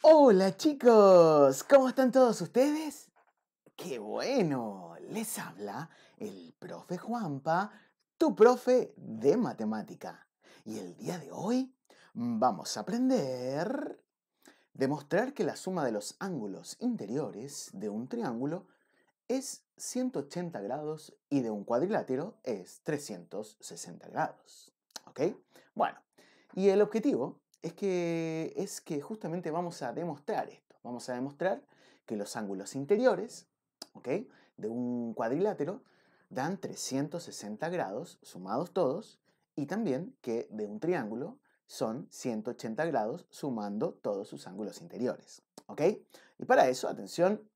Hola chicos, ¿cómo están todos ustedes? ¡Qué bueno! Les habla el profe Juanpa, tu profe de matemática. Y el día de hoy vamos a aprender demostrar que la suma de los ángulos interiores de un triángulo es 180 grados y de un cuadrilátero es 360 grados. ¿Ok? Bueno, y el objetivo es que justamente vamos a demostrar esto. Vamos a demostrar que los ángulos interiores, ¿ok?, de un cuadrilátero dan 360 grados sumados todos y también que de un triángulo son 180 grados sumando todos sus ángulos interiores. ¿Ok? Y para eso, atención,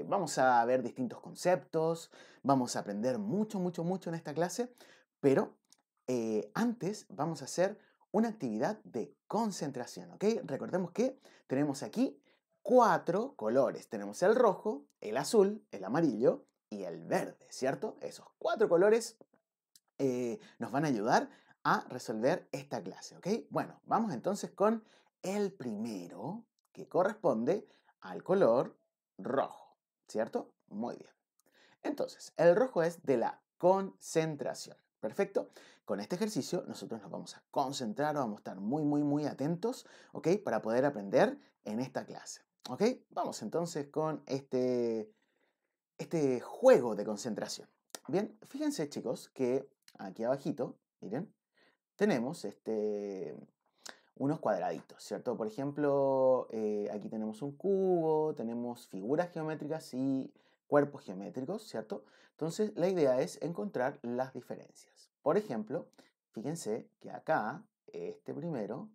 vamos a ver distintos conceptos, vamos a aprender mucho, mucho, mucho en esta clase, pero antes vamos a hacer una actividad de concentración, ¿ok? Recordemos que tenemos aquí 4 colores. Tenemos el rojo, el azul, el amarillo y el verde, ¿cierto? Esos 4 colores nos van a ayudar a resolver esta clase, ¿ok? Bueno, vamos entonces con el primero, que corresponde al color rojo, ¿cierto? Muy bien. Entonces, el rojo es de la concentración. Perfecto. Con este ejercicio nosotros nos vamos a concentrar, vamos a estar muy, muy, muy atentos, ¿ok? Para poder aprender en esta clase, ¿ok? Vamos entonces con este juego de concentración. Bien, fíjense chicos que aquí abajito, miren, tenemos unos cuadraditos, ¿cierto? Por ejemplo, aquí tenemos un cubo, tenemos figuras geométricas y cuerpos geométricos, ¿cierto? Entonces, la idea es encontrar las diferencias. Por ejemplo, fíjense que acá, este primero,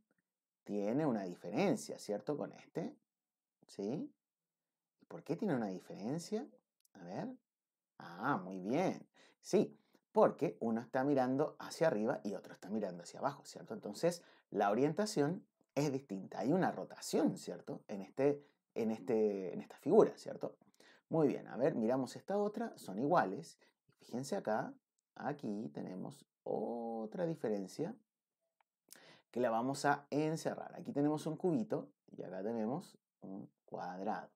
tiene una diferencia, ¿cierto? Con este, ¿sí? ¿Por qué tiene una diferencia? A ver. Ah, muy bien. Sí, porque uno está mirando hacia arriba y otro está mirando hacia abajo, ¿cierto? Entonces, la orientación es distinta. Hay una rotación, ¿cierto? En esta figura, ¿cierto? Muy bien, a ver, miramos esta otra, son iguales. Y fíjense acá, aquí tenemos otra diferencia que la vamos a encerrar. Aquí tenemos un cubito y acá tenemos un cuadrado.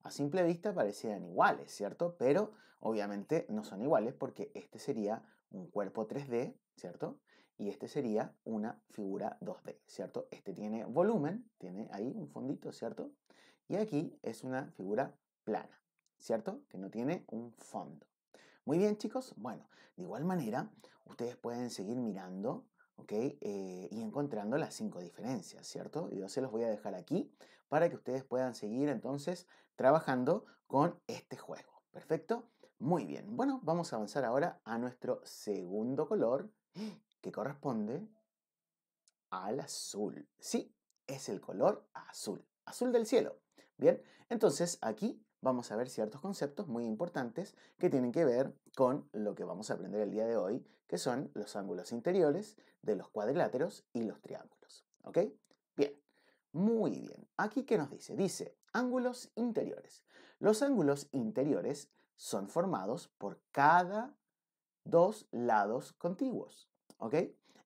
A simple vista parecieran iguales, ¿cierto? Pero obviamente no son iguales porque este sería un cuerpo 3D, ¿cierto? Y este sería una figura 2D, ¿cierto? Este tiene volumen, tiene ahí un fondito, ¿cierto? Y aquí es una figura plana, ¿cierto? Que no tiene un fondo. Muy bien, chicos. Bueno, de igual manera, ustedes pueden seguir mirando, ¿ok? Y encontrando las 5 diferencias, ¿cierto? Y yo se los voy a dejar aquí para que ustedes puedan seguir entonces trabajando con este juego. ¿Perfecto? Muy bien. Bueno, vamos a avanzar ahora a nuestro segundo color, que corresponde al azul. Sí, es el color azul, azul del cielo. Bien, entonces aquí vamos a ver ciertos conceptos muy importantes que tienen que ver con lo que vamos a aprender el día de hoy, que son los ángulos interiores de los cuadriláteros y los triángulos. ¿Ok? Bien, muy bien. Aquí, ¿qué nos dice? Dice ángulos interiores. Los ángulos interiores son formados por cada dos lados contiguos. ¿Ok?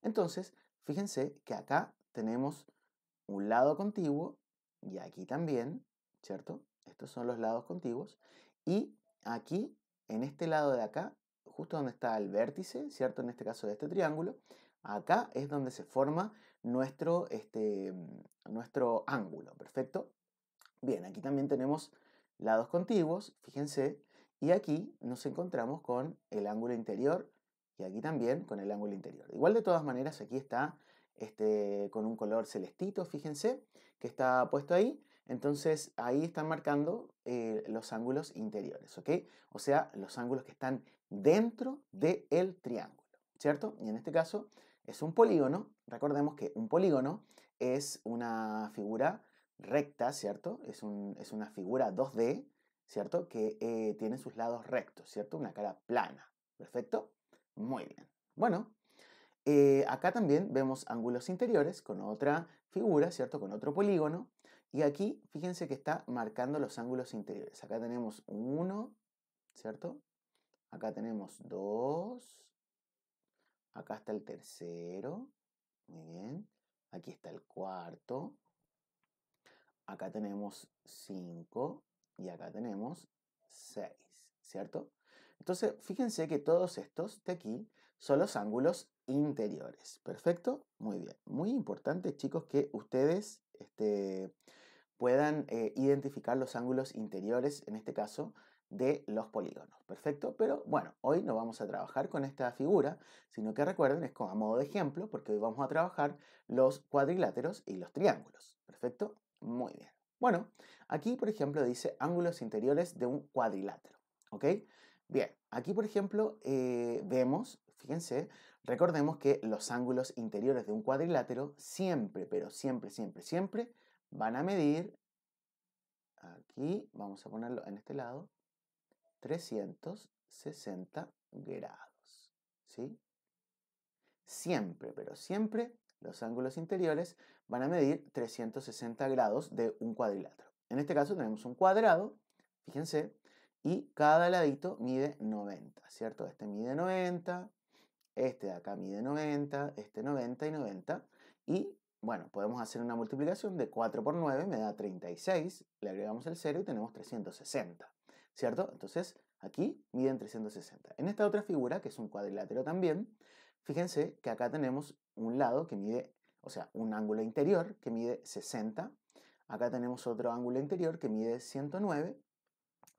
Entonces, fíjense que acá tenemos un lado contiguo y aquí también, ¿cierto? Estos son los lados contiguos. Y aquí, en este lado de acá, justo donde está el vértice, ¿cierto? En este caso de este triángulo, acá es donde se forma nuestro ángulo, ¿perfecto? Bien, aquí también tenemos lados contiguos, fíjense, y aquí nos encontramos con el ángulo interior y aquí también con el ángulo interior. Igual de todas maneras aquí está con un color celestito, fíjense, que está puesto ahí. Entonces ahí están marcando los ángulos interiores, ¿ok? O sea, los ángulos que están dentro del triángulo, ¿cierto? Y en este caso es un polígono. Recordemos que un polígono es una figura recta, ¿cierto? Es una figura 2D, ¿cierto? Que tiene sus lados rectos, ¿cierto? Una cara plana. ¿Perfecto? Muy bien. Bueno, acá también vemos ángulos interiores con otra figura, ¿cierto? Con otro polígono. Y aquí, fíjense que está marcando los ángulos interiores. Acá tenemos uno, ¿cierto? Acá tenemos dos. Acá está el tercero. Muy bien. Aquí está el cuarto. acá tenemos 5 y acá tenemos 6, ¿cierto? Entonces, fíjense que todos estos de aquí son los ángulos interiores. ¿Perfecto? Muy bien. Muy importante, chicos, que ustedes puedan identificar los ángulos interiores, en este caso, de los polígonos. ¿Perfecto? Pero bueno, hoy no vamos a trabajar con esta figura, sino que recuerden, es como a modo de ejemplo, porque hoy vamos a trabajar los cuadriláteros y los triángulos. ¿Perfecto? Muy bien. Bueno, aquí, por ejemplo, dice ángulos interiores de un cuadrilátero. ¿Ok? Bien, aquí, por ejemplo, vemos, fíjense, recordemos que los ángulos interiores de un cuadrilátero siempre, pero siempre, siempre, siempre van a medir, aquí vamos a ponerlo en este lado, 360 grados, ¿sí? Siempre, pero siempre los ángulos interiores van a medir 360 grados de un cuadrilátero. En este caso tenemos un cuadrado, fíjense, y cada ladito mide 90, ¿cierto? Este mide 90, este de acá mide 90, este 90 y 90. Y bueno, podemos hacer una multiplicación de 4 por 9, me da 36. Le agregamos el 0 y tenemos 360, ¿cierto? Entonces aquí miden 360. En esta otra figura, que es un cuadrilátero también, fíjense que acá tenemos un lado que mide, o sea, un ángulo interior que mide 60. Acá tenemos otro ángulo interior que mide 109.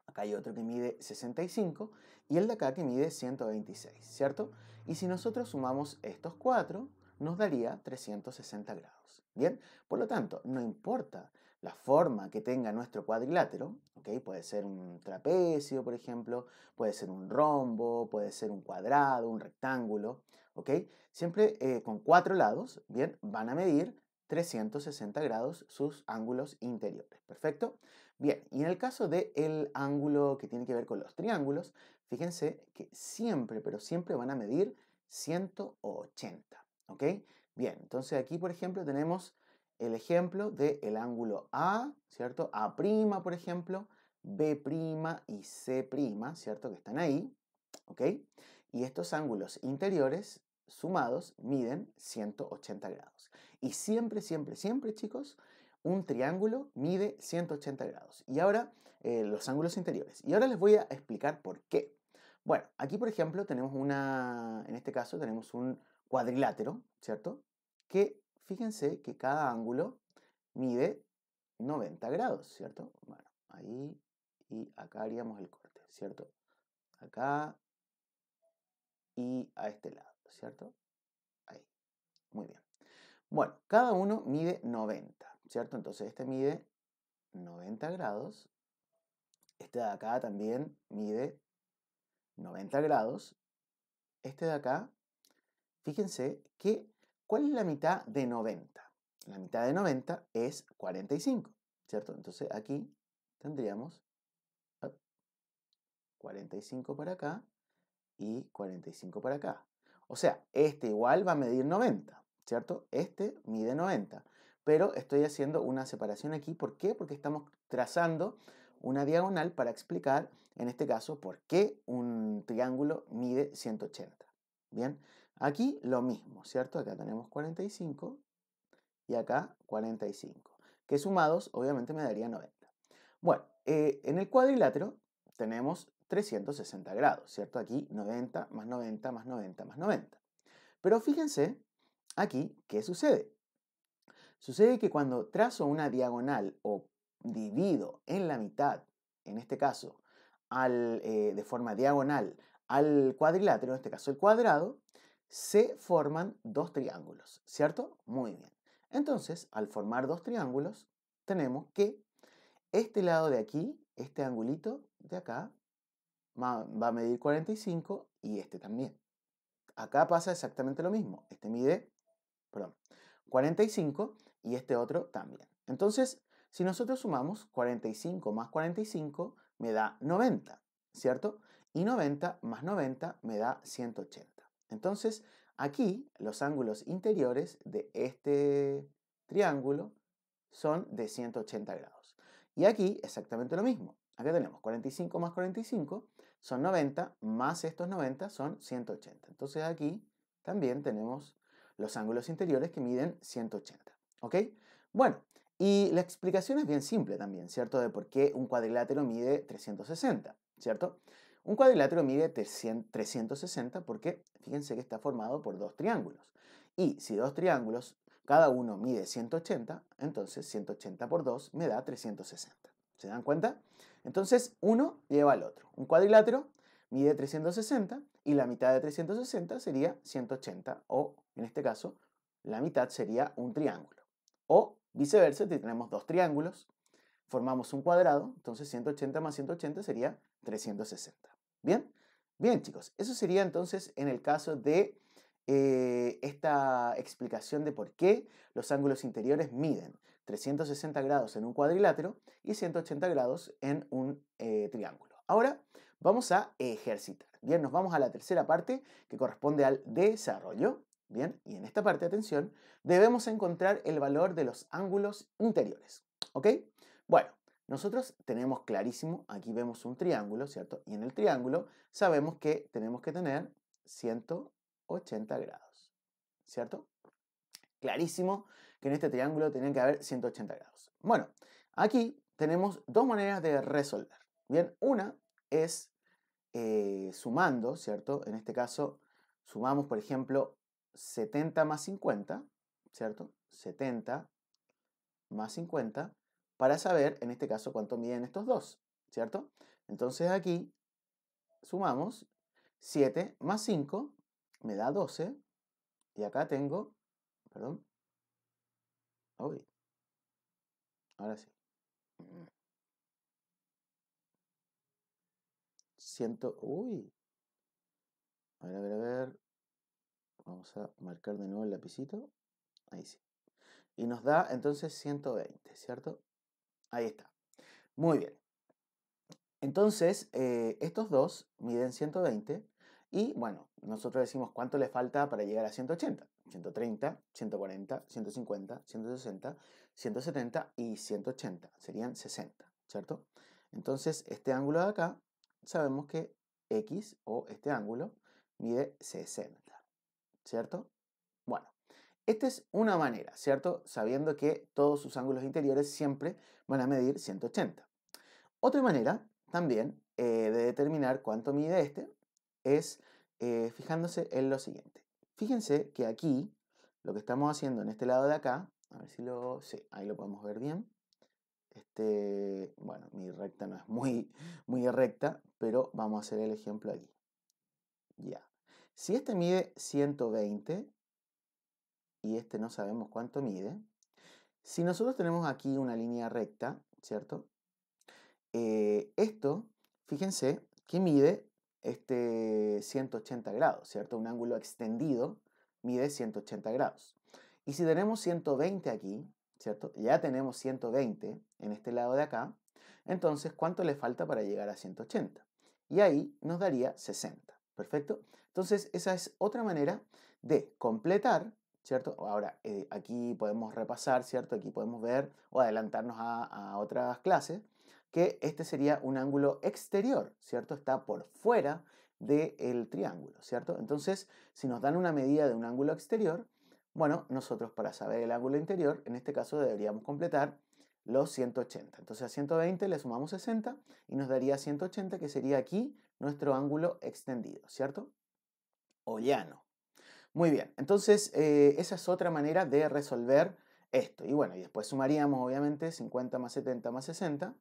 Acá hay otro que mide 65 y el de acá que mide 126, ¿cierto? Y si nosotros sumamos estos cuatro, nos daría 360 grados. Bien, por lo tanto, no importa la forma que tenga nuestro cuadrilátero, ¿ok? Puede ser un trapecio, por ejemplo, puede ser un rombo, puede ser un cuadrado, un rectángulo, ¿ok? Siempre con cuatro lados, bien, van a medir 360 grados sus ángulos interiores. ¿Perfecto? Bien, y en el caso del ángulo que tiene que ver con los triángulos, fíjense que siempre, pero siempre van a medir 180, ¿ok? Bien, entonces aquí, por ejemplo, tenemos el ejemplo del ángulo A, ¿cierto? A', por ejemplo, B' y C', ¿cierto? Que están ahí, ¿ok? Y estos ángulos interiores sumados miden 180 grados. Y siempre, siempre, siempre, chicos, un triángulo mide 180 grados. Y ahora los ángulos interiores. Y ahora les voy a explicar por qué. Bueno, aquí por ejemplo tenemos en este caso tenemos un cuadrilátero, ¿cierto? Que fíjense que cada ángulo mide 90 grados, ¿cierto? Bueno, ahí y acá haríamos el corte, ¿cierto? Acá y a este lado, ¿cierto? Ahí, muy bien. Bueno, cada uno mide 90, ¿cierto? Entonces este mide 90 grados. Este de acá también mide 90 grados. Este de acá, fíjense que, ¿cuál es la mitad de 90? La mitad de 90 es 45, ¿cierto? Entonces aquí tendríamos 45 para acá y 45 para acá. O sea, este igual va a medir 90, ¿cierto? Este mide 90. Pero estoy haciendo una separación aquí. ¿Por qué? Porque estamos trazando una diagonal para explicar, en este caso, por qué un triángulo mide 180. Bien, aquí lo mismo, ¿cierto? Acá tenemos 45 y acá 45, que sumados obviamente me daría 90. Bueno, en el cuadrilátero tenemos 360 grados, ¿cierto? Aquí 90 más 90 más 90 más 90. Pero fíjense aquí, ¿qué sucede? Sucede que cuando trazo una diagonal o divido en la mitad, en este caso, de forma diagonal al cuadrilátero, en este caso el cuadrado, se forman dos triángulos, ¿cierto? Muy bien. Entonces, al formar dos triángulos, tenemos que este lado de aquí, este angulito de acá, va a medir 45 y este también. Acá pasa exactamente lo mismo. Este mide, perdón, 45 y este otro también. Entonces, si nosotros sumamos 45 más 45 me da 90, ¿cierto? Y 90 más 90 me da 180. Entonces, aquí los ángulos interiores de este triángulo son de 180 grados. Y aquí exactamente lo mismo. Acá tenemos 45 más 45 son 90, más estos 90 son 180. Entonces aquí también tenemos los ángulos interiores que miden 180. ¿Ok? Bueno, Y la explicación es bien simple también, ¿cierto? De por qué un cuadrilátero mide 360, ¿cierto? Un cuadrilátero mide 360 porque fíjense que está formado por dos triángulos. Y si dos triángulos, cada uno mide 180, entonces 180 por 2 me da 360. ¿Se dan cuenta? Entonces uno lleva al otro. Un cuadrilátero mide 360 y la mitad de 360 sería 180 o, en este caso, la mitad sería un triángulo. O viceversa, si tenemos dos triángulos, formamos un cuadrado, entonces 180 más 180 sería 360. ¿Bien? Bien, chicos, eso sería entonces en el caso de esta explicación de por qué los ángulos interiores miden 360 grados en un cuadrilátero y 180 grados en un triángulo. Ahora vamos a ejercitar. Bien, nos vamos a la tercera parte que corresponde al desarrollo. Bien, y en esta parte, atención, debemos encontrar el valor de los ángulos interiores. ¿Ok? Bueno, nosotros tenemos clarísimo, aquí vemos un triángulo, ¿cierto? Y en el triángulo sabemos que tenemos que tener 180 grados, ¿cierto? Clarísimo que en este triángulo tienen que haber 180 grados. Bueno, aquí tenemos dos maneras de resolver. Bien, una es sumando, ¿cierto? En este caso, sumamos, por ejemplo, 70 más 50, ¿cierto? 70 más 50 para saber, en este caso, cuánto miden estos dos, ¿cierto? Entonces aquí sumamos 7 más 5 me da 12 y acá tengo, perdón, uy, ahora sí, 100, uy, a ver, vamos a marcar de nuevo el lapicito, ahí sí. Y nos da entonces 120, ¿cierto? Ahí está. Muy bien. Entonces, estos dos miden 120 y, bueno, nosotros decimos cuánto le falta para llegar a 180. 130, 140, 150, 160, 170 y 180. Serían 60, ¿cierto? Entonces, este ángulo de acá, sabemos que X o este ángulo mide 60, ¿cierto? Bueno, esta es una manera, ¿cierto? Sabiendo que todos sus ángulos interiores siempre van a medir 180. Otra manera también de determinar cuánto mide este es fijándose en lo siguiente. Fíjense que aquí lo que estamos haciendo en este lado de acá, a ver si lo... Sí, ahí lo podemos ver bien. Bueno, mi recta no es muy recta, pero vamos a hacer el ejemplo aquí. Ya. Si este mide 120 y este no sabemos cuánto mide, si nosotros tenemos aquí una línea recta, ¿cierto? Esto, fíjense, que mide 180 grados, ¿cierto? Un ángulo extendido mide 180 grados. Y si tenemos 120 aquí, ¿cierto? Ya tenemos 120 en este lado de acá, entonces, ¿cuánto le falta para llegar a 180? Y ahí nos daría 60, ¿perfecto? Entonces, esa es otra manera de completar, ¿cierto? Ahora, aquí podemos repasar, ¿cierto? Aquí podemos ver o adelantarnos a otras clases que este sería un ángulo exterior, ¿cierto? Está por fuera del triángulo, ¿cierto? Entonces, si nos dan una medida de un ángulo exterior, bueno, nosotros para saber el ángulo interior, en este caso deberíamos completar los 180. Entonces a 120 le sumamos 60 y nos daría 180, que sería aquí nuestro ángulo extendido, ¿cierto? O llano. Muy bien, entonces esa es otra manera de resolver esto. Y bueno, y después sumaríamos obviamente 50 más 70 más 60,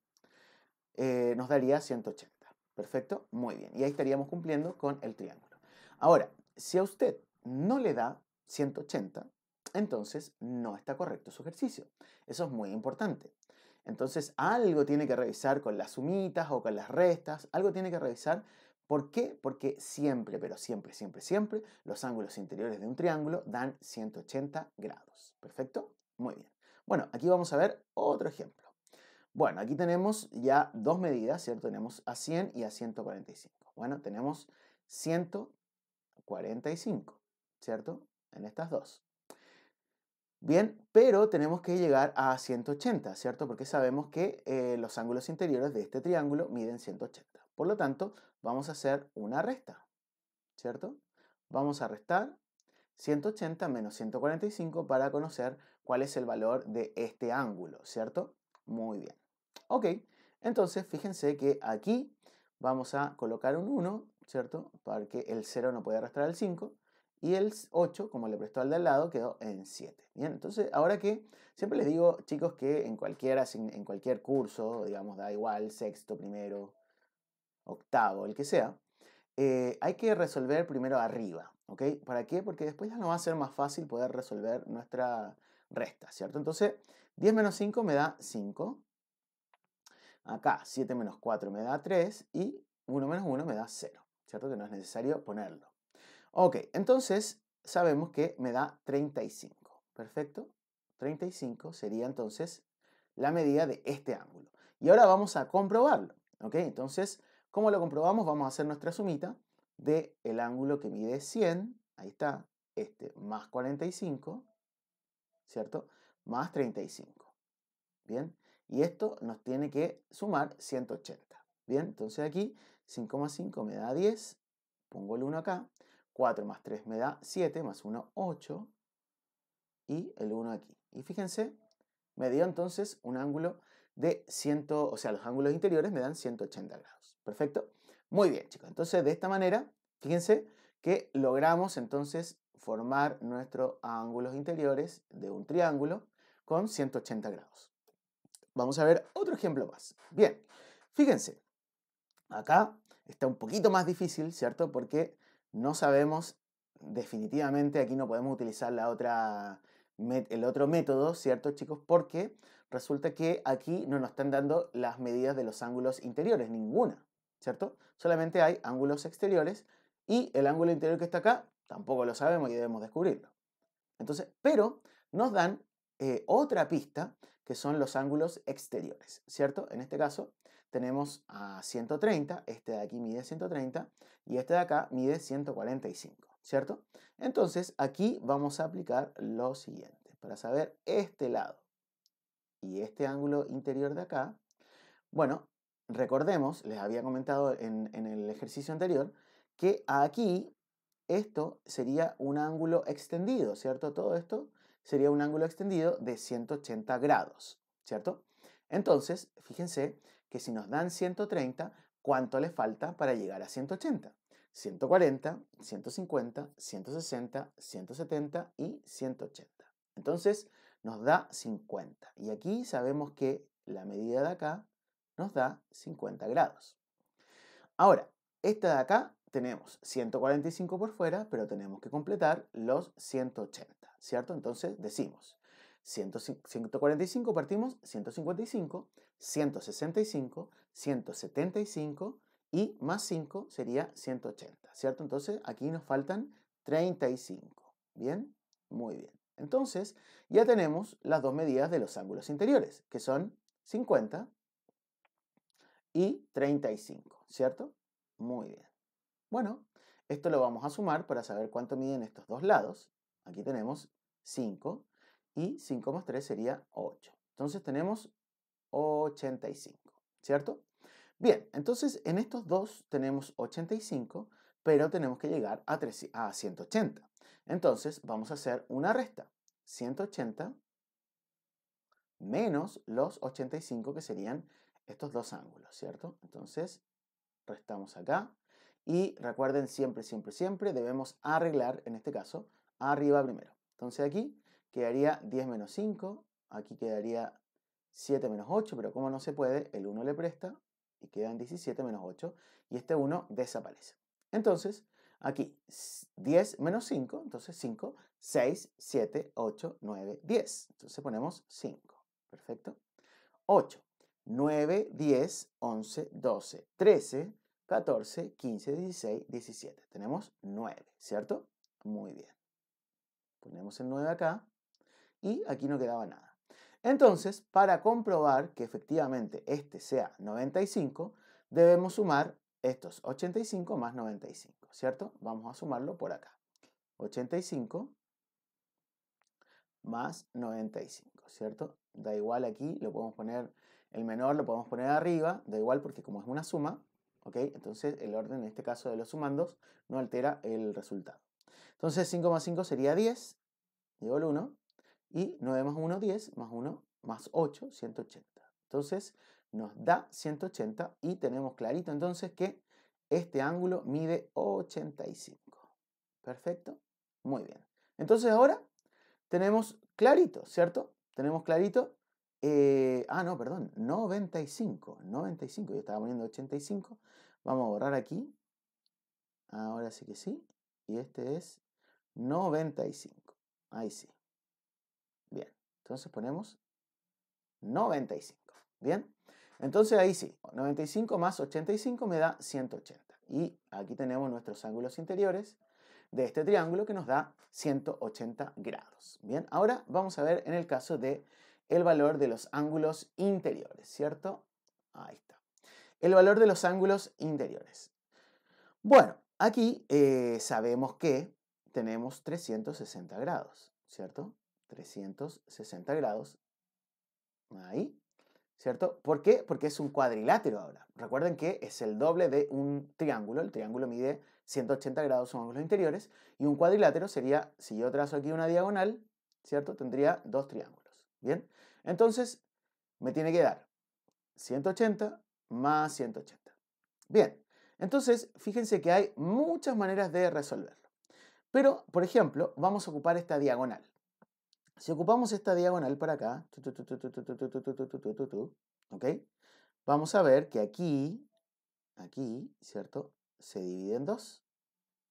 nos daría 180. Perfecto, muy bien. Y ahí estaríamos cumpliendo con el triángulo. Ahora, si a usted no le da 180, entonces no está correcto su ejercicio. Eso es muy importante. Entonces algo tiene que revisar con las sumitas o con las restas, algo tiene que revisar. ¿Por qué? Porque siempre, pero siempre, siempre, siempre, los ángulos interiores de un triángulo dan 180 grados. ¿Perfecto? Muy bien. Bueno, aquí vamos a ver otro ejemplo. Bueno, aquí tenemos ya dos medidas, ¿cierto? Tenemos a 100 y a 145. Bueno, tenemos 145, ¿cierto? En estas dos. Bien, pero tenemos que llegar a 180, ¿cierto? Porque sabemos que los ángulos interiores de este triángulo miden 180. Por lo tanto, vamos a hacer una resta, ¿cierto? Vamos a restar 180 menos 145 para conocer cuál es el valor de este ángulo, ¿cierto? Muy bien. Ok, entonces fíjense que aquí vamos a colocar un 1, ¿cierto? Porque el 0 no puede arrastrar al 5. Y el 8, como le prestó al de al lado, quedó en 7. Bien, entonces ahora que siempre les digo, chicos, que en cualquier curso, digamos, da igual, sexto, primero, octavo, el que sea, hay que resolver primero arriba, ¿ok? ¿Para qué? Porque después ya nos va a ser más fácil poder resolver nuestra resta, ¿cierto? Entonces, 10 menos 5 me da 5. Acá, 7 menos 4 me da 3 y 1 menos 1 me da 0, ¿cierto? Que no es necesario ponerlo. Ok, entonces sabemos que me da 35, ¿perfecto? 35 sería entonces la medida de este ángulo. Y ahora vamos a comprobarlo, ¿ok? Entonces, ¿cómo lo comprobamos? Vamos a hacer nuestra sumita del ángulo que mide 100, ahí está, este, más 45, ¿cierto? Más 35, ¿bien? Y esto nos tiene que sumar 180, ¿bien? Entonces aquí 5 más 5 me da 10, pongo el 1 acá, 4 más 3 me da 7, más 1, 8, y el 1 aquí. Y fíjense, me dio entonces un ángulo de 100, o sea, los ángulos interiores me dan 180 grados. ¿Perfecto? Muy bien, chicos. Entonces, de esta manera, fíjense que logramos entonces formar nuestros ángulos interiores de un triángulo con 180 grados. Vamos a ver otro ejemplo más. Bien, fíjense, acá está un poquito más difícil, ¿cierto? Porque no sabemos definitivamente, aquí no podemos utilizar el otro método, ¿cierto, chicos? Porque resulta que aquí no nos están dando las medidas de los ángulos interiores, ninguna, ¿cierto? Solamente hay ángulos exteriores y el ángulo interior que está acá tampoco lo sabemos y debemos descubrirlo. Entonces, pero nos dan otra pista que son los ángulos exteriores, ¿cierto? En este caso tenemos a 130, este de aquí mide 130 y este de acá mide 145, ¿cierto? Entonces aquí vamos a aplicar lo siguiente, para saber este lado y este ángulo interior de acá. Bueno, recordemos, les había comentado en el ejercicio anterior, que aquí esto sería un ángulo extendido, ¿cierto? Todo esto sería un ángulo extendido de 180 grados, ¿cierto? Entonces, fíjense que si nos dan 130, ¿cuánto le falta para llegar a 180? 140, 150, 160, 170 y 180. Entonces, nos da 50. Y aquí sabemos que la medida de acá nos da 50 grados. Ahora, esta de acá tenemos 145 por fuera, pero tenemos que completar los 180, ¿cierto? Entonces decimos 145 partimos 155, 165, 175 y más 5 sería 180, ¿cierto? Entonces aquí nos faltan 35, ¿bien? Muy bien. Entonces ya tenemos las dos medidas de los ángulos interiores, que son 50 y 35, ¿cierto? Muy bien. Bueno, esto lo vamos a sumar para saber cuánto miden estos dos lados. Aquí tenemos 5 y 5 más 3 sería 8. Entonces tenemos 85, ¿cierto? Bien, entonces en estos dos tenemos 85, pero tenemos que llegar a 180. Entonces vamos a hacer una resta. 180 menos los 85 que serían estos dos ángulos, ¿cierto? Entonces restamos acá y recuerden siempre, siempre, siempre debemos arreglar, en este caso, arriba primero. Entonces aquí quedaría 10 menos 5, aquí quedaría 7 menos 8, pero como no se puede, el 1 le presta y quedan 17 menos 8 y este 1 desaparece. Entonces, aquí 10 menos 5, entonces 5, 6, 7, 8, 9, 10. Entonces ponemos 5. Perfecto. 8, 9, 10, 11, 12, 13, 14, 15, 16, 17. Tenemos 9, ¿cierto? Muy bien. Ponemos el 9 acá y aquí no quedaba nada. Entonces, para comprobar que efectivamente este sea 95, debemos sumar estos 85 más 95, ¿cierto? Vamos a sumarlo por acá. 85 más 95, ¿cierto? Da igual aquí, lo podemos poner, el menor lo podemos poner arriba, da igual porque como es una suma, ¿ok? Entonces el orden en este caso de los sumandos no altera el resultado. Entonces 5 más 5 sería 10, llevo el 1, y 9 más 1, 10, más 1, más 8, 180. Entonces nos da 180 y tenemos clarito entonces que este ángulo mide 85. Perfecto, muy bien. Entonces ahora tenemos clarito, ¿cierto? Tenemos clarito, no, perdón, 95, yo estaba poniendo 85. Vamos a borrar aquí, ahora sí que sí, y este es 95, ahí sí. Bien, entonces ponemos 95. Bien, entonces ahí sí, 95 más 85 me da 180. Y aquí tenemos nuestros ángulos interiores de este triángulo que nos da 180 grados. Bien, ahora vamos a ver en el caso de el valor de los ángulos interiores, ¿cierto? Ahí está. El valor de los ángulos interiores. Bueno, aquí sabemos que tenemos 360 grados, ¿cierto? 360 grados. Ahí, ¿cierto? ¿Por qué? Porque es un cuadrilátero ahora. Recuerden que es el doble de un triángulo. El triángulo mide 180 grados, son ángulos interiores. Y un cuadrilátero sería, si yo trazo aquí una diagonal, ¿cierto? Tendría dos triángulos. Bien, entonces me tiene que dar 180 más 180. Bien, entonces fíjense que hay muchas maneras de resolverlo. Pero, por ejemplo, vamos a ocupar esta diagonal. Si ocupamos esta diagonal para acá, ¿ok? Vamos a ver que aquí, ¿cierto? Se divide en dos.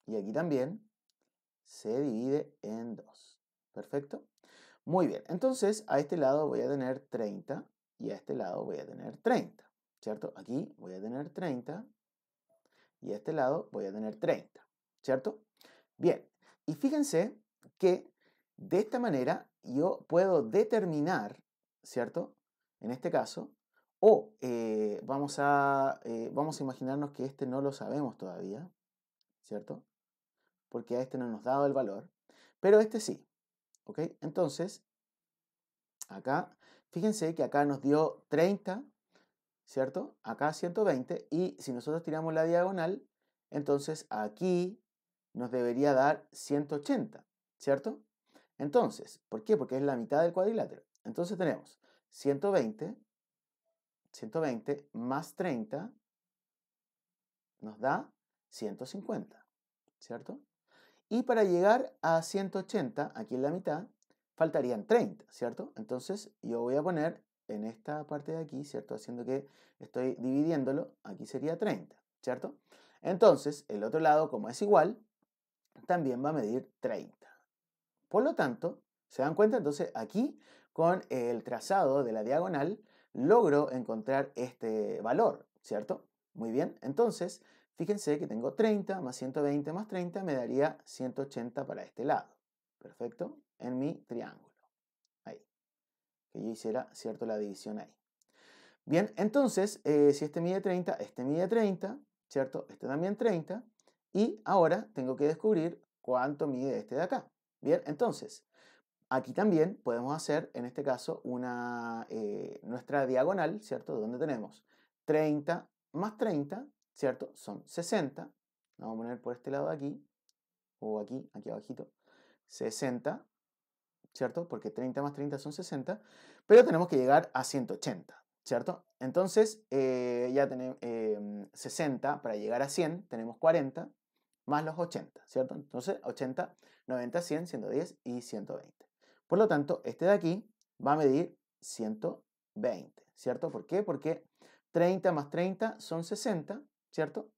Y aquí también se divide en dos. ¿Perfecto? Muy bien. Entonces, a este lado voy a tener 30 y a este lado voy a tener 30. ¿Cierto? Aquí voy a tener 30 y a este lado voy a tener 30. ¿Cierto? Bien. Y fíjense que de esta manera yo puedo determinar, ¿cierto? En este caso, o vamos a imaginarnos que este no lo sabemos todavía, ¿cierto? Porque a este no nos ha dado el valor, pero este sí, ¿ok? Entonces, acá, fíjense que acá nos dio 30, ¿cierto? Acá 120, y si nosotros tiramos la diagonal, entonces aquí nos debería dar 180, ¿cierto? Entonces, ¿por qué? Porque es la mitad del cuadrilátero. Entonces tenemos 120 más 30 nos da 150, ¿cierto? Y para llegar a 180, aquí en la mitad, faltarían 30, ¿cierto? Entonces yo voy a poner en esta parte de aquí, ¿cierto? Haciendo que estoy dividiéndolo, aquí sería 30, ¿cierto? Entonces, el otro lado, como es igual, también va a medir 30. Por lo tanto, ¿se dan cuenta? Entonces aquí con el trazado de la diagonal logro encontrar este valor, ¿cierto? Muy bien, entonces fíjense que tengo 30 más 120 más 30 me daría 180 para este lado. Perfecto, en mi triángulo. Ahí, que yo hiciera, ¿cierto? La división ahí. Bien, entonces, si este mide 30, este mide 30, ¿cierto? Este también 30. Y ahora tengo que descubrir cuánto mide este de acá. Bien, entonces, aquí también podemos hacer, en este caso, nuestra diagonal, ¿cierto? Donde tenemos 30 más 30, ¿cierto? Son 60. Vamos a poner por este lado de aquí, o aquí abajito, 60, ¿cierto? Porque 30 más 30 son 60, pero tenemos que llegar a 180, ¿cierto? Entonces, ya tenemos 60, para llegar a 100 tenemos 40, más los 80, ¿cierto? Entonces, 80, 90, 100, 110 y 120. Por lo tanto, este de aquí va a medir 120, ¿cierto? ¿Por qué? Porque 30 más 30 son 60, ¿cierto?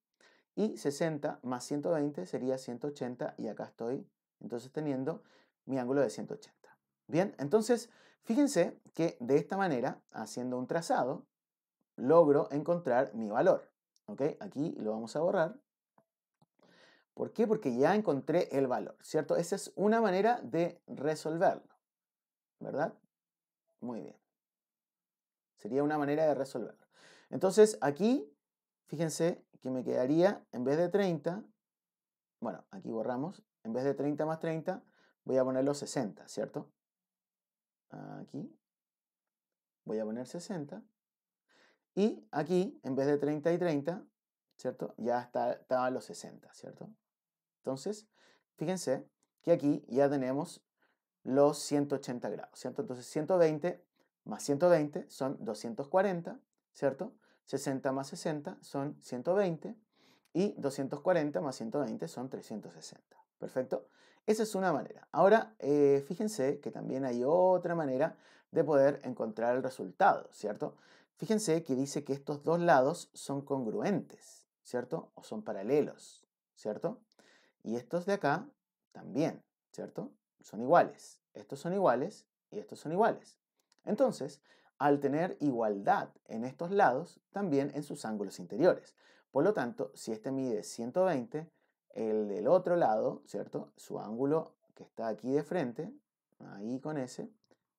Y 60 más 120 sería 180 y acá estoy entonces teniendo mi ángulo de 180. Bien, entonces fíjense que de esta manera, haciendo un trazado, logro encontrar mi valor. ¿Ok? Aquí lo vamos a borrar. ¿Por qué? Porque ya encontré el valor, ¿cierto? Esa es una manera de resolverlo, ¿verdad? Muy bien. Sería una manera de resolverlo. Entonces aquí, fíjense que me quedaría, en vez de 30, bueno, aquí borramos, en vez de 30 más 30, voy a poner los 60, ¿cierto? Aquí voy a poner 60. Y aquí, en vez de 30 y 30, ¿cierto? Ya estaban los 60, ¿cierto? Entonces, fíjense que aquí ya tenemos los 180 grados, ¿cierto? Entonces 120 más 120 son 240, ¿cierto? 60 más 60 son 120 y 240 más 120 son 360. ¿Perfecto? Esa es una manera. Ahora, fíjense que también hay otra manera de poder encontrar el resultado, ¿cierto? Fíjense que dice que estos dos lados son congruentes, ¿cierto? O son paralelos, ¿cierto? Y estos de acá también, ¿cierto? Son iguales. Estos son iguales y estos son iguales. Entonces, al tener igualdad en estos lados, también en sus ángulos interiores. Por lo tanto, si este mide 120, el del otro lado, ¿cierto? Su ángulo que está aquí de frente, ahí con ese,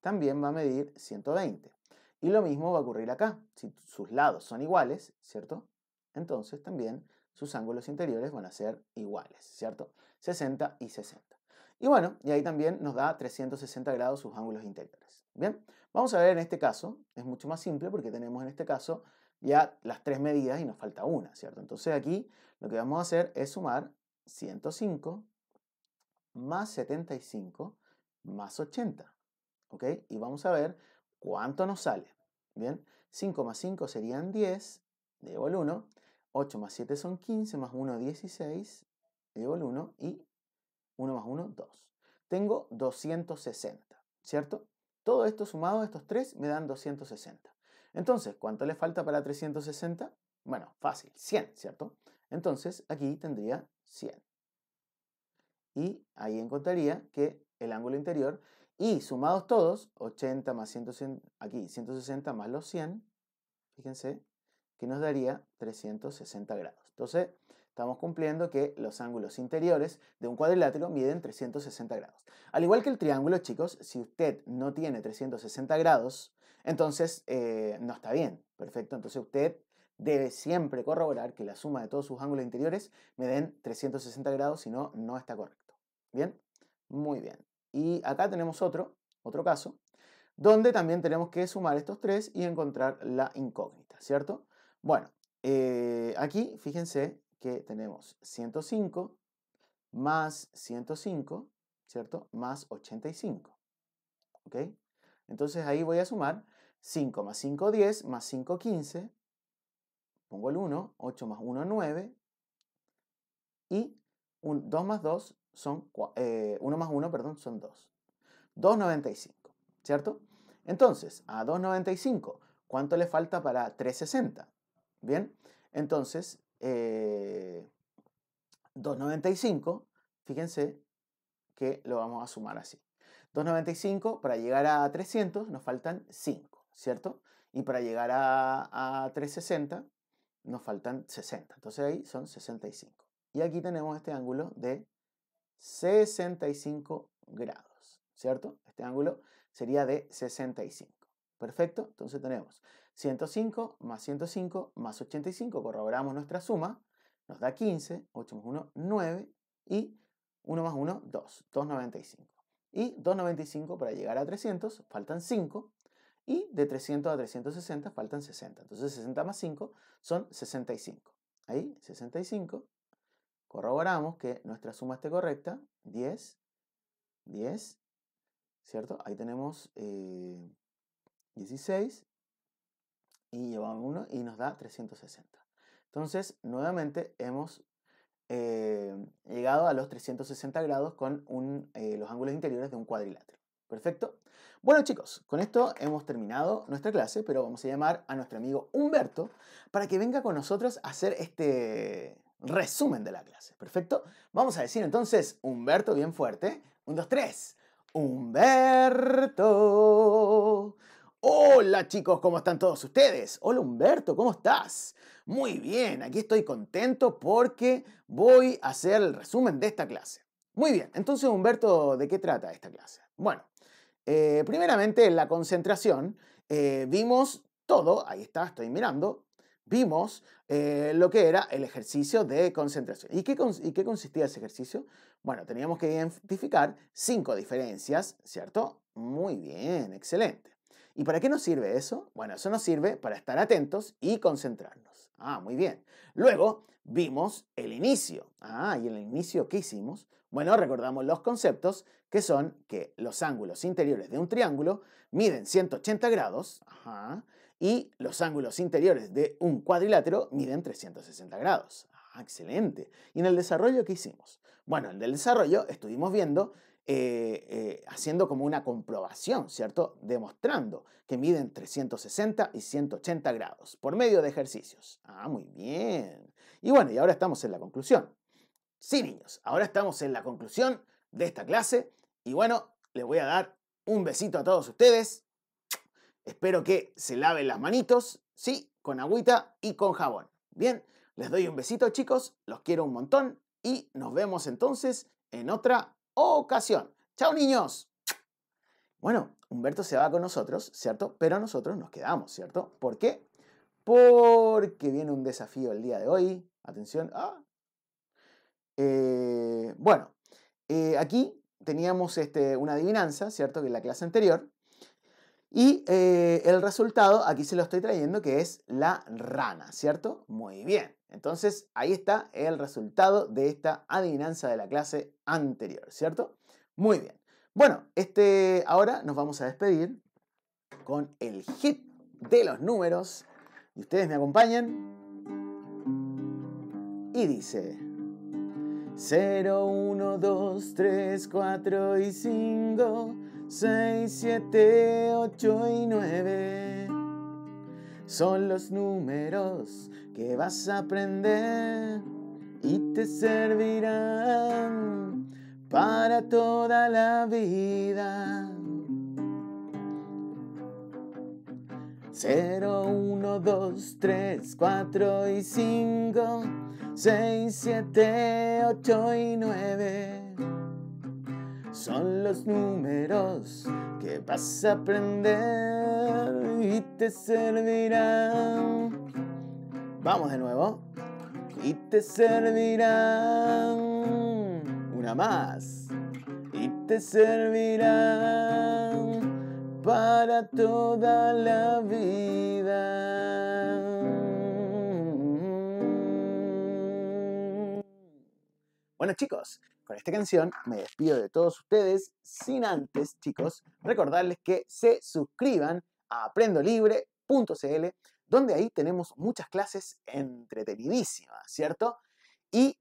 también va a medir 120. Y lo mismo va a ocurrir acá. Si sus lados son iguales, ¿cierto? Entonces también sus ángulos interiores van a ser iguales, ¿cierto? 60 y 60. Y bueno, y ahí también nos da 360 grados sus ángulos interiores. Bien, vamos a ver en este caso, es mucho más simple porque tenemos en este caso ya las tres medidas y nos falta una, ¿cierto? Entonces aquí lo que vamos a hacer es sumar 105 más 75 más 80, ¿ok? Y vamos a ver cuánto nos sale. Bien, 5 más 5 serían 10, llevo el 1, 8 más 7 son 15, más 1, 16, llevo el 1 y 1 más 1, 2. Tengo 260, ¿cierto? Todo esto sumado, estos tres, me dan 260. Entonces, ¿cuánto le falta para 360? Bueno, fácil, 100, ¿cierto? Entonces, aquí tendría 100. Y ahí encontraría que el ángulo interior, y sumados todos, 80 más 160, aquí 160 más los 100, fíjense, que nos daría 360 grados. Entonces, estamos cumpliendo que los ángulos interiores de un cuadrilátero miden 360 grados. Al igual que el triángulo, chicos, si usted no tiene 360 grados, entonces no está bien, perfecto. Entonces usted debe siempre corroborar que la suma de todos sus ángulos interiores me den 360 grados, si no, no está correcto. ¿Bien? Muy bien. Y acá tenemos otro caso, donde también tenemos que sumar estos tres y encontrar la incógnita, ¿cierto? Bueno, aquí fíjense que tenemos 105 más 105, ¿cierto? Más 85, ¿ok? Entonces ahí voy a sumar 5 más 5, 10, más 5, 15, pongo el 1, 8 más 1, 9, y 2 más 2 son, 1 más 1, perdón, son 2. 2,95, ¿cierto? Entonces, a 2,95, ¿cuánto le falta para 360? Bien, entonces, 2,95, fíjense que lo vamos a sumar así. 2,95, para llegar a 300 nos faltan 5, ¿cierto? Y para llegar a 360 nos faltan 60. Entonces ahí son 65. Y aquí tenemos este ángulo de 65 grados, ¿cierto? Este ángulo sería de 65. Perfecto, entonces tenemos 105 más 105 más 85, corroboramos nuestra suma, nos da 15, 8 más 1, 9 y 1 más 1, 2, 2,95. Y 2,95 para llegar a 300 faltan 5 y de 300 a 360 faltan 60. Entonces 60 más 5 son 65. Ahí 65. Corroboramos que nuestra suma esté correcta, 10, 10, ¿cierto? Ahí tenemos 16 y llevamos 1 y nos da 360. Entonces, nuevamente hemos llegado a los 360 grados con los ángulos interiores de un cuadrilátero. ¿Perfecto? Bueno, chicos, con esto hemos terminado nuestra clase, pero vamos a llamar a nuestro amigo Humberto para que venga con nosotros a hacer este resumen de la clase. ¿Perfecto? Vamos a decir entonces, Humberto, bien fuerte. 1, 2, 3. Humberto. Hola, chicos, ¿cómo están todos ustedes? Hola, Humberto, ¿cómo estás? Muy bien, aquí estoy contento porque voy a hacer el resumen de esta clase. Muy bien, entonces, Humberto, ¿de qué trata esta clase? Bueno, primeramente en la concentración vimos todo, ahí está, estoy mirando, vimos lo que era el ejercicio de concentración. ¿Y qué consistía ese ejercicio? Bueno, teníamos que identificar 5 diferencias, ¿cierto? Muy bien, excelente. ¿Y para qué nos sirve eso? Bueno, eso nos sirve para estar atentos y concentrarnos. Ah, muy bien. Luego vimos el inicio. Ah, y en el inicio, ¿qué hicimos? Bueno, recordamos los conceptos, que son que los ángulos interiores de un triángulo miden 180 grados, ajá, y los ángulos interiores de un cuadrilátero miden 360 grados. Ah, excelente. ¿Y en el desarrollo qué hicimos? Bueno, en el desarrollo estuvimos viendo, haciendo como una comprobación, ¿cierto? Demostrando que miden 360 y 180 grados por medio de ejercicios. Ah, muy bien. Y bueno, y ahora estamos en la conclusión. Sí, niños, ahora estamos en la conclusión de esta clase y bueno, les voy a dar un besito a todos ustedes. Espero que se laven las manitos, sí, con agüita y con jabón. Bien, les doy un besito, chicos, los quiero un montón y nos vemos entonces en otra ocasión. ¡Chao, niños! Bueno, Humberto se va con nosotros, ¿cierto? Pero nosotros nos quedamos, ¿cierto? ¿Por qué? Porque viene un desafío el día de hoy. Atención. Bueno, aquí teníamos una adivinanza, ¿cierto? Que en la clase anterior. Y el resultado, aquí se lo estoy trayendo, que es la rana, ¿cierto? Muy bien. Entonces, ahí está el resultado de esta adivinanza de la clase anterior, ¿cierto? Muy bien. Bueno, ahora nos vamos a despedir con el hit de los números. Y ustedes me acompañan. Y dice: 0, 1, 2, 3, 4 y 5, 6, 7, 8 y 9. Son los números que vas a aprender y te servirán para toda la vida. 0, 1, 2, 3, 4 y 5, 6, 7, 8 y 9. Son los números que vas a aprender y te servirán. Vamos de nuevo. Y te servirán. Una más. Y te servirán para toda la vida. Bueno, chicos, con esta canción me despido de todos ustedes, sin antes, chicos, recordarles que se suscriban a aprendolibre.cl, donde ahí tenemos muchas clases entretenidísimas, ¿cierto? Y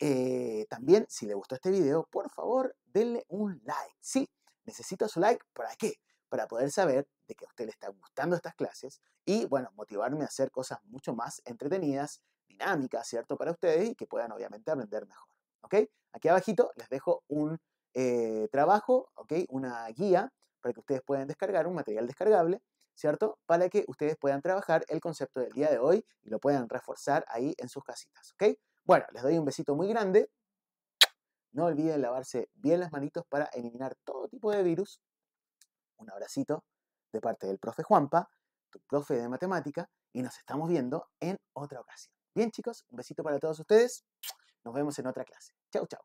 también, si les gustó este video, por favor, denle un like. Sí, necesito su like. ¿Para qué? Para poder saber de que a usted le está gustando estas clases y, bueno, motivarme a hacer cosas mucho más entretenidas, dinámicas, ¿cierto? Para ustedes y que puedan, obviamente, aprender mejor. ¿Ok? Aquí abajito les dejo un trabajo, ¿ok? Una guía para que ustedes puedan descargar, un material descargable, ¿cierto? Para que ustedes puedan trabajar el concepto del día de hoy y lo puedan reforzar ahí en sus casitas, ¿ok? Bueno, les doy un besito muy grande. No olviden lavarse bien las manitos para eliminar todo tipo de virus. Un abracito de parte del profe Juanpa, tu profe de matemática, y nos estamos viendo en otra ocasión. Bien, chicos, un besito para todos ustedes. Nos vemos en otra clase. Chau, chau.